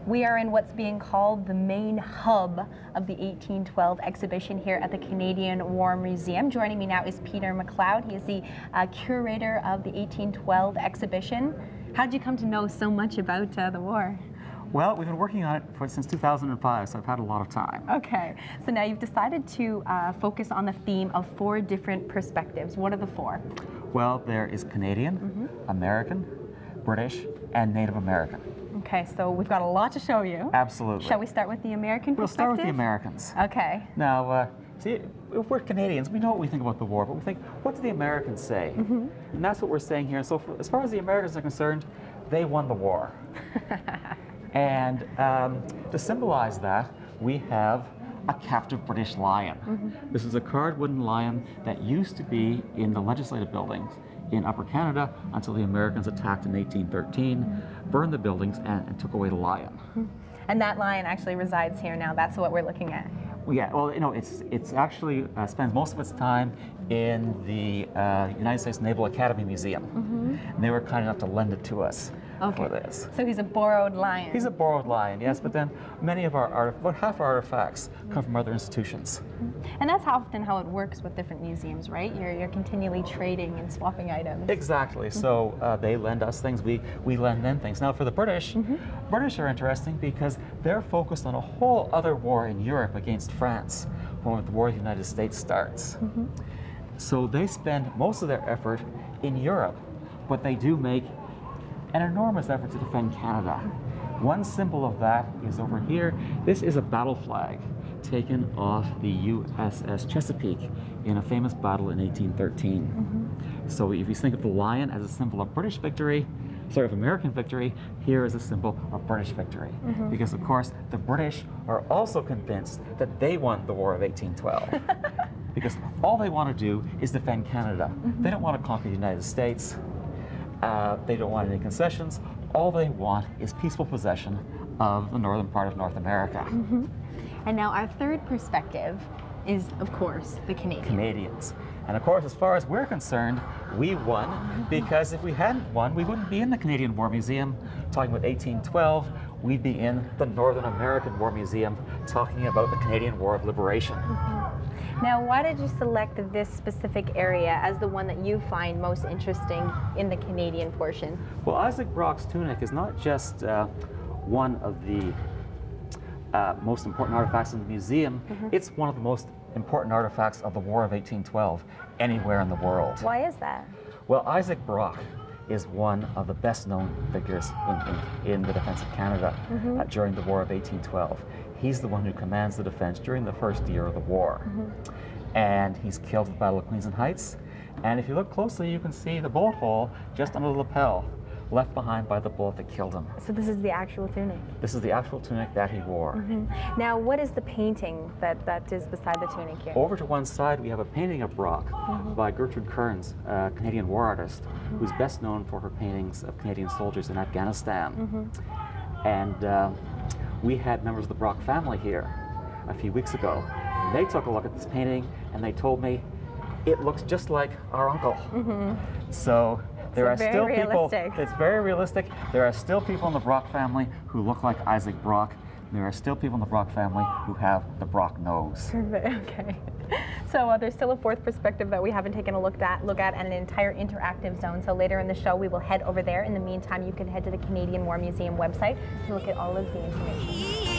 We are in what's being called the main hub of the 1812 exhibition here at the Canadian War Museum. Joining me now is Peter McLeod. He is the curator of the 1812 exhibition. How did you come to know so much about the war? Well, we've been working on it since 2005, so I've had a lot of time. Okay, so now you've decided to focus on the theme of 4 different perspectives. What are the 4? Well, there is Canadian, American, British, and Native American. Okay, so we've got a lot to show you. Absolutely. Shall we start with the American perspective? We'll start with the Americans. Okay. Now, see, if we're Canadians, we know what we think about the war, but we think, what do the Americans say? And that's what we're saying here. So as far as the Americans are concerned, they won the war. And to symbolize that, we have a captive British lion. This is a carved wooden lion that used to be in the legislative buildings in Upper Canada until the Americans attacked in 1813, burned the buildings, and took away the lion. And that lion actually resides here now. That's what we're looking at. Well, yeah, well, you know, it's actually spends most of its time in the United States Naval Academy Museum. And they were kind enough to lend it to us for this. So he's a borrowed lion. He's a borrowed lion, yes, but then many of about half our artifacts come from other institutions. And that's often how it works with different museums, right? You're continually trading and swapping items. Exactly. So they lend us things, we lend them things. Now for the British, British are interesting because they're focused on a whole other war in Europe against France when the War of the United States starts. So they spend most of their effort in Europe, but they do make an enormous effort to defend Canada. One symbol of that is over here. This is a battle flag taken off the USS Chesapeake in a famous battle in 1813. So if you think of the lion as a symbol of British victory, of American victory, here is a symbol of British victory. Because of course, the British are also convinced that they won the War of 1812. Because all they want to do is defend Canada. They don't want to conquer the United States. They don't want any concessions. All they want is peaceful possession of the northern part of North America. And now our third perspective is, of course, the Canadians. And of course, as far as we're concerned, we won, because if we hadn't won, we wouldn't be in the Canadian War Museum talking about 1812. We'd be in the Northern American War Museum talking about the Canadian War of Liberation. Now, why did you select this specific area as the one that you find most interesting in the Canadian portion? Well, Isaac Brock's tunic is not just one of the most important artifacts in the museum, it's one of the most important artifacts of the War of 1812 anywhere in the world. Why is that? Well, Isaac Brock is one of the best known figures in the defense of Canada during the War of 1812. He's the one who commands the defense during the first year of the war. And he's killed at the Battle of Queenston Heights. And if you look closely, you can see the bullet hole just under the lapel, left behind by the bullet that killed him. So this is the actual tunic? This is the actual tunic that he wore. Now, what is the painting that is beside the tunic here? Over to one side, we have a painting of Brock by Gertrude Kearns, a Canadian war artist, who's best known for her paintings of Canadian soldiers in Afghanistan. And we had members of the Brock family here a few weeks ago. They took a look at this painting and they told me it looks just like our uncle. So there are still people, it's very realistic. There are still people in the Brock family who look like Isaac Brock. There are still people in the Brock family who have the Brock nose. Okay. So there's still a fourth perspective that we haven't taken a look at, and an entire interactive zone. So later in the show, we will head over there. In the meantime, you can head to the Canadian War Museum website to look at all of the information.